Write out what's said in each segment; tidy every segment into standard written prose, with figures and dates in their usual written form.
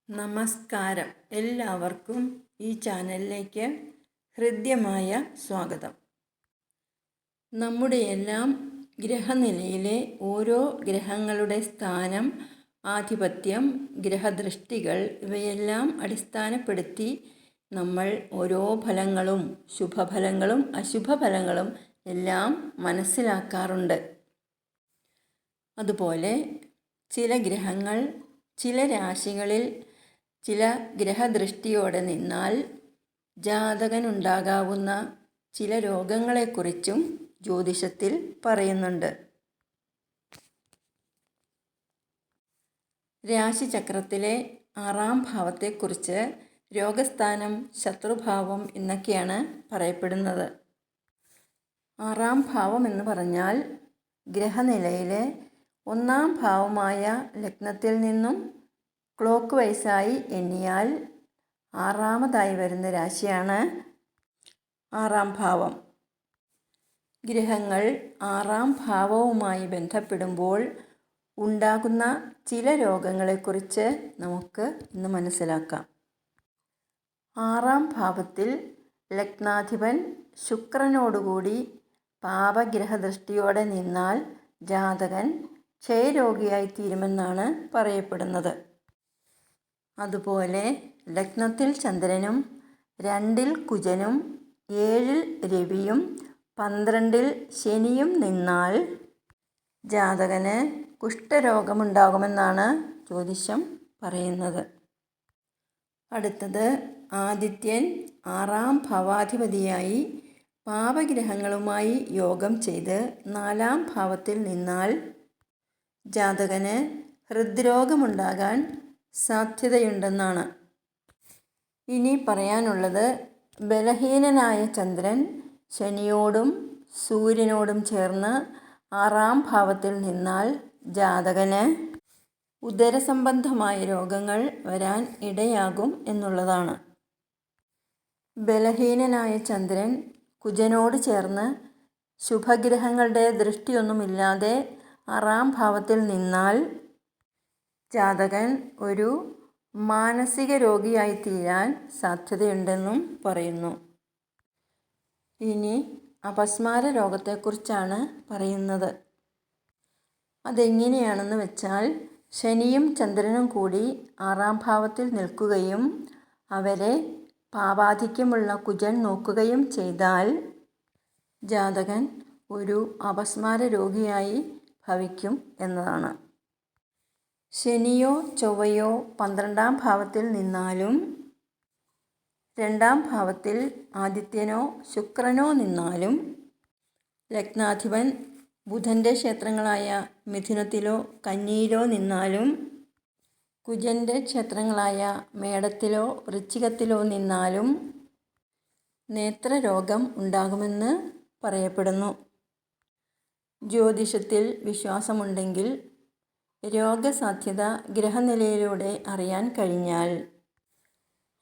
നമസ്കാരം. എല്ലാവർക്കും ഈ ചാനലിലേക്ക് ഹൃദ്യമായ സ്വാഗതം. നമ്മുടെയെല്ലാം ഗ്രഹനിലയിലെ ഓരോ ഗ്രഹങ്ങളുടെ സ്ഥാനം, ആധിപത്യം, ഗ്രഹദൃഷ്ടികൾ ഇവയെല്ലാം അടിസ്ഥാനപ്പെടുത്തി നമ്മൾ ഓരോ ഫലങ്ങളും, ശുഭഫലങ്ങളും അശുഭഫലങ്ങളും എല്ലാം മനസ്സിലാക്കാറുണ്ട്. അതുപോലെ ചില ഗ്രഹങ്ങൾ ചില രാശികളിൽ ചില ഗ്രഹദൃഷ്ടിയോടെ നിന്നാൽ ജാതകനുണ്ടാകാവുന്ന ചില രോഗങ്ങളെക്കുറിച്ചും ജ്യോതിഷത്തിൽ പറയുന്നുണ്ട്. രാശിചക്രത്തിലെ 6-ാം ഭാവത്തെക്കുറിച്ച് രോഗസ്ഥാനം, ശത്രുഭാവം എന്നൊക്കെയാണ് പറയപ്പെടുന്നത്. 6-ാം ഭാവം എന്ന് പറഞ്ഞാൽ ഗ്രഹനിലയിലെ 1-ാം ഭാവമായ ലഗ്നത്തിൽ നിന്നും ക്ലോക്ക് വൈസായി എണ്ണിയാൽ 6-ാമതായി വരുന്ന രാശിയാണ് 6-ാം ഭാവം. ഗ്രഹങ്ങൾ 6-ാം ഭാവവുമായി ബന്ധപ്പെടുമ്പോൾ ഉണ്ടാകുന്ന ചില രോഗങ്ങളെക്കുറിച്ച് നമുക്ക് ഇന്ന് മനസ്സിലാക്കാം. 6-ാം ഭാവത്തിൽ ലഗ്നാധിപൻ ശുക്രനോടുകൂടി പാപഗ്രഹദൃഷ്ടിയോടെ നിന്നാൽ ജാതകൻ ക്ഷയരോഗിയായിത്തീരുമെന്നാണ് പറയപ്പെടുന്നത്. അതുപോലെ ലഗ്നത്തിൽ ചന്ദ്രനും 2-ൽ കുജനും 7-ൽ രവിയും 12-ൽ ശനിയും നിന്നാൽ ജാതകന് കുഷ്ഠരോഗമുണ്ടാകുമെന്നാണ് ജ്യോതിഷം പറയുന്നത്. അടുത്തത് ആദിത്യൻ 6-ാം ഭാവാധിപതിയായി പാപഗ്രഹങ്ങളുമായി യോഗം ചെയ്ത് 4-ാം ഭാവത്തിൽ നിന്നാൽ ജാതകന് ഹൃദ്രോഗമുണ്ടാകാൻ സാധ്യതയുണ്ടെന്നാണ്. ഇനി പറയാനുള്ളത് ബലഹീനനായ ചന്ദ്രൻ ശനിയോടും സൂര്യനോടും ചേർന്ന് 6-ാം ഭാവത്തിൽ നിന്നാൽ ജാതകന് ഉദരസംബന്ധമായ രോഗങ്ങൾ വരാൻ ഇടയാകും എന്നുള്ളതാണ്. ബലഹീനനായ ചന്ദ്രൻ കുജനോട് ചേർന്ന് ശുഭഗ്രഹങ്ങളുടെ ദൃഷ്ടിയൊന്നുമില്ലാതെ 6-ാം ഭാവത്തിൽ നിന്നാൽ ജാതകൻ ഒരു മാനസിക രോഗിയായിത്തീരാൻ സാധ്യതയുണ്ടെന്നും പറയുന്നു. ഇനി അപസ്മാര രോഗത്തെക്കുറിച്ചാണ് പറയുന്നത്. അതെങ്ങനെയാണെന്ന് വെച്ചാൽ ശനിയും ചന്ദ്രനും കൂടി 6-ാം ഭാവത്തിൽ നിൽക്കുകയും അവരെ പാപാധിക്യമുള്ള കുജൻ നോക്കുകയും ചെയ്താൽ ജാതകൻ ഒരു അപസ്മാര രോഗിയായി ഭവിക്കും എന്നതാണ്. ശനിയോ ചൊവ്വയോ 12-ാം ഭാവത്തിൽ നിന്നാലും 2-ാം ഭാവത്തിൽ ആദിത്യനോ ശുക്രനോ നിന്നാലും ലഗ്നാധിപൻ ബുധൻ്റെ ക്ഷേത്രങ്ങളായ മിഥുനത്തിലോ കന്നിയിലോ നിന്നാലും കുജൻ്റെ ക്ഷേത്രങ്ങളായ മേടത്തിലോ വൃശ്ചികത്തിലോ നിന്നാലും നേത്രരോഗം ഉണ്ടാകുമെന്ന് പറയപ്പെടുന്നു. ജ്യോതിഷത്തിൽ വിശ്വാസമുണ്ടെങ്കിൽ രോഗസാധ്യത ഗ്രഹനിലയിലൂടെ അറിയാൻ കഴിഞ്ഞാൽ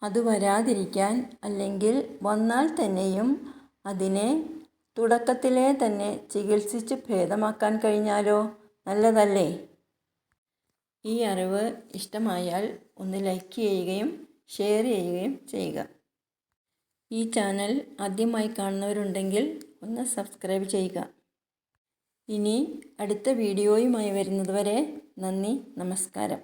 അത് വരാതിരിക്കാൻ, അല്ലെങ്കിൽ വന്നാൽ തന്നെയും അതിനെ തുടക്കത്തിലേ തന്നെ ചികിത്സിച്ച് ഭേദമാക്കാൻ കഴിഞ്ഞാലോ നല്ലതല്ലേ? ഈ അറിവ് ഇഷ്ടമായാൽ ഒന്ന് ലൈക്ക് ചെയ്യുകയും ഷെയർ ചെയ്യുകയും ചെയ്യുക. ഈ ചാനൽ ആദ്യമായി കാണുന്നവരുണ്ടെങ്കിൽ ഒന്ന് സബ്സ്ക്രൈബ് ചെയ്യുക. ഇനി അടുത്ത വീഡിയോയുമായി വരുന്നതുവരെ നന്ദി, നമസ്കാരം.